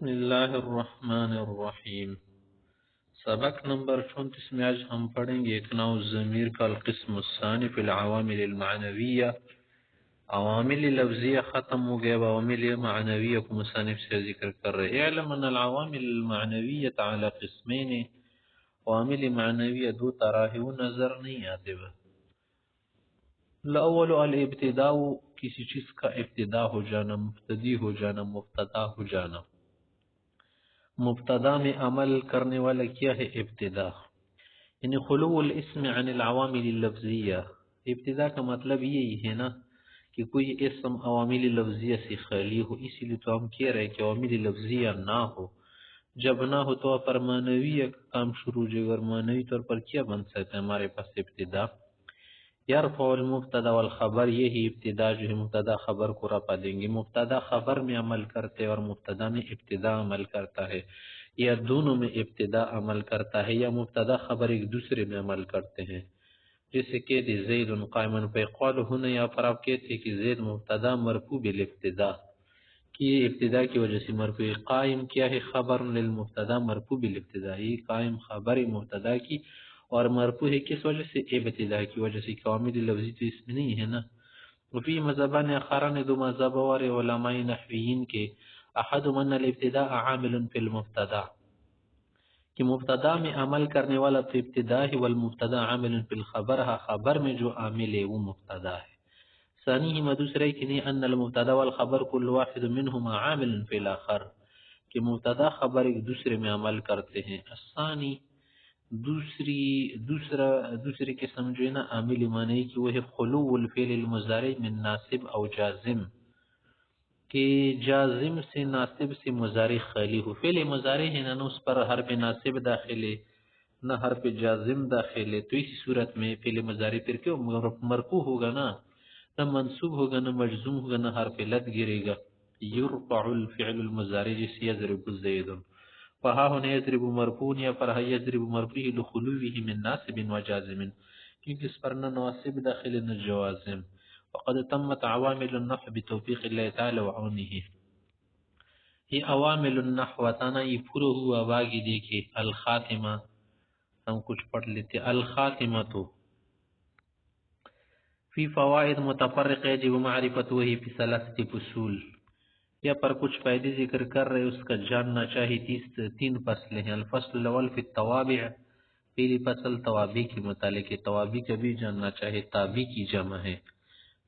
بسم اللہ الرحمن الرحیم۔ سبق نمبر 34 میں آج ہم پڑھیں گے اقناع الضمیر کا القسم الثانی فی العوامل المعنویہ۔ عوامل لفظیہ ختم ہو گیا، عوامل معنویہ کو مصنف سے ذکر کر رہے ہیں۔ اعلم ان العوامل المعنویہ علی قسمین، عوامل معنویہ دو طرح ہے، وہ نظر نہیں آتے بس۔ الاول الابتداء، کسی چیز کا ابتدا ہو جانا، مبتدی ہو جانا، مبتدا ہو جانا۔ مبتدا میں عمل کرنے والا کیا ہے؟ ابتدا، یعنی خلو الاسم عن العوامل اللفظیہ۔ ابتدا کا مطلب یہی ہے نا کہ کوئی اسم عوامل لفظیہ سے خالی ہو، اسی لیے تو ہم کہہ رہے ہیں کہ عوامل لفظیہ نہ ہو۔ جب نہ ہو تو پر معنوی کام شروع ہو جائے گا، اور معنوی طور پر کیا بن سکتا ہے ہمارے پاس؟ ابتدا۔ یرفع المبتدا والخبر، یہی ابتدا جو ہے مبتدا خبر کو رفع دیں گے۔ مبتدا خبر میں عمل کرتے اور مبتدا میں ابتدا عمل کرتا ہے، یا دونوں میں ابتدا عمل کرتا ہے، یا مبتدا خبر ایک دوسرے میں عمل کرتے ہیں۔ جیسے کہتے زید قائم فیقال ہونا، یا پر آپ کہتے کہ زید مبتدا مرفوع بالابتدا، کہ یہ ابتدا کی وجہ سے مرفوع ہے۔ قائم کیا ہے؟ خبر للمبتدا مرفوع بالابتدا، یہ قائم خبر مبتدا کی، اور مرفوع ہے کس وجہ سے؟ ابتدا کی وجہ سے، کہ عوامل لفظی تو اس میں نہیں ہے نا۔ وفی مذہبان اخران، دو مذہب اور علماء نحویین کے، احد من الابتداء عامل فی المبتدا، کہ مبتدا میں عمل کرنے والا تو ابتدا ہے، والمبتدا عامل فی الخبر، خبر میں جو عامل ہے وہ مبتدا ہے۔ ثانیہما، دوسرے کہ نہیں، ان المبتدا والخبر کل واحد منہما عامل فی الاخر، کہ مبتدا خبر ایک دوسرے میں عمل کرتے ہیں۔ الثانی، دوسری قسم جو ہے نا عامل معنی کی، وہ ہے خلو الفعل المضارع من ناصب او جازم، کہ جازم سے ناصب سے مضارع خالی ہو۔ فعل مضارع ہے نا، اس پر حرف ناصب داخلے نہ حرف جازم داخلے، تو اسی صورت میں فعل مضارع پھر کیوں مرفوع ہوگا نا، نہ منصوب ہوگا، نہ مجزوم ہوگا، نہ حرف لد گرے گا۔ یرفع الفعل المضارع، جیسے یضرب زید، فہا ہونے یضرب مرفوع، یا فرہا یضرب مرفوع لخلوه من ناصب و جازم، کیونکہ اس پر نہ ناصب داخل نہ جوازم۔ وقد تمت عوامل النحو بتوفیق اللہ تعالی وعونه، یہ عوامل النحو تانا یہ پورا ہوا باغی دیکھے۔ الخاتمہ، ہم کچھ پڑھ لیتے۔ الخاتمہ تو فی فوائد متفرقہ، یجب معرفت وہی فی ثلاثة فصول، یا پر کچھ فائدے ذکر کر رہے، اس کا جاننا چاہیے۔ تین فصلیں ہیں۔ الفصل الاول فی التوابع، پہلی فصل توابع کے متعلق ہے، توابع کا بھی جاننا چاہیے۔ تابع کی جمع ہے۔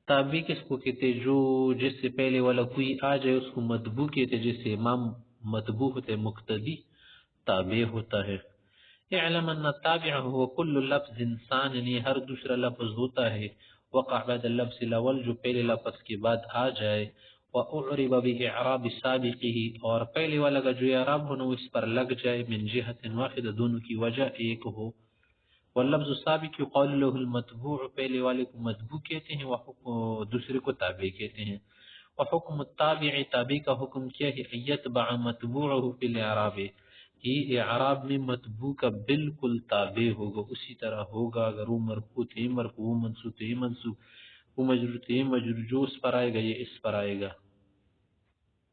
تابع کس کو کہتے؟ جو جس سے پہلے والا کوئی آ جائے اس کو متبوع کہتے، جیسے امام متبوع ہوتے، مقتدی تابع ہوتا ہے۔ اعلم ان التابع هو كل لفظ انسان، یعنی ہر دوسرا لفظ ہوتا ہے وقع بعد اللفظ الاول، جو پہلے لفظ کے بعد آ جائے، وَأُعْرِبَ بِإِعْرَابِ سَابِقِهِ، اور پہلے والا کا جو اعراب ہونا اس پر لگ جائے، من جہت واحد، دونوں کی وجہ ایک ہو۔ واللفظ السابق يقال له المتبوع، پہلے والے کو متبوع کہتے ہیں، دوسرے کو تابع کہتے ہیں۔ وحکم التابع، تابع کا حکم کیا ہے؟ ان يتبع متبوعه في الاعراب، یہ اعراب میں متبوع کا بالکل تابع ہوگا، اسی طرح ہوگا۔ اگر وہ مرفوع تھے مرفوع، منصوب تھے منصوب، وہ مجرور تھے مجرور، جو اس پر آئے گا یہ اس پر آئے گا۔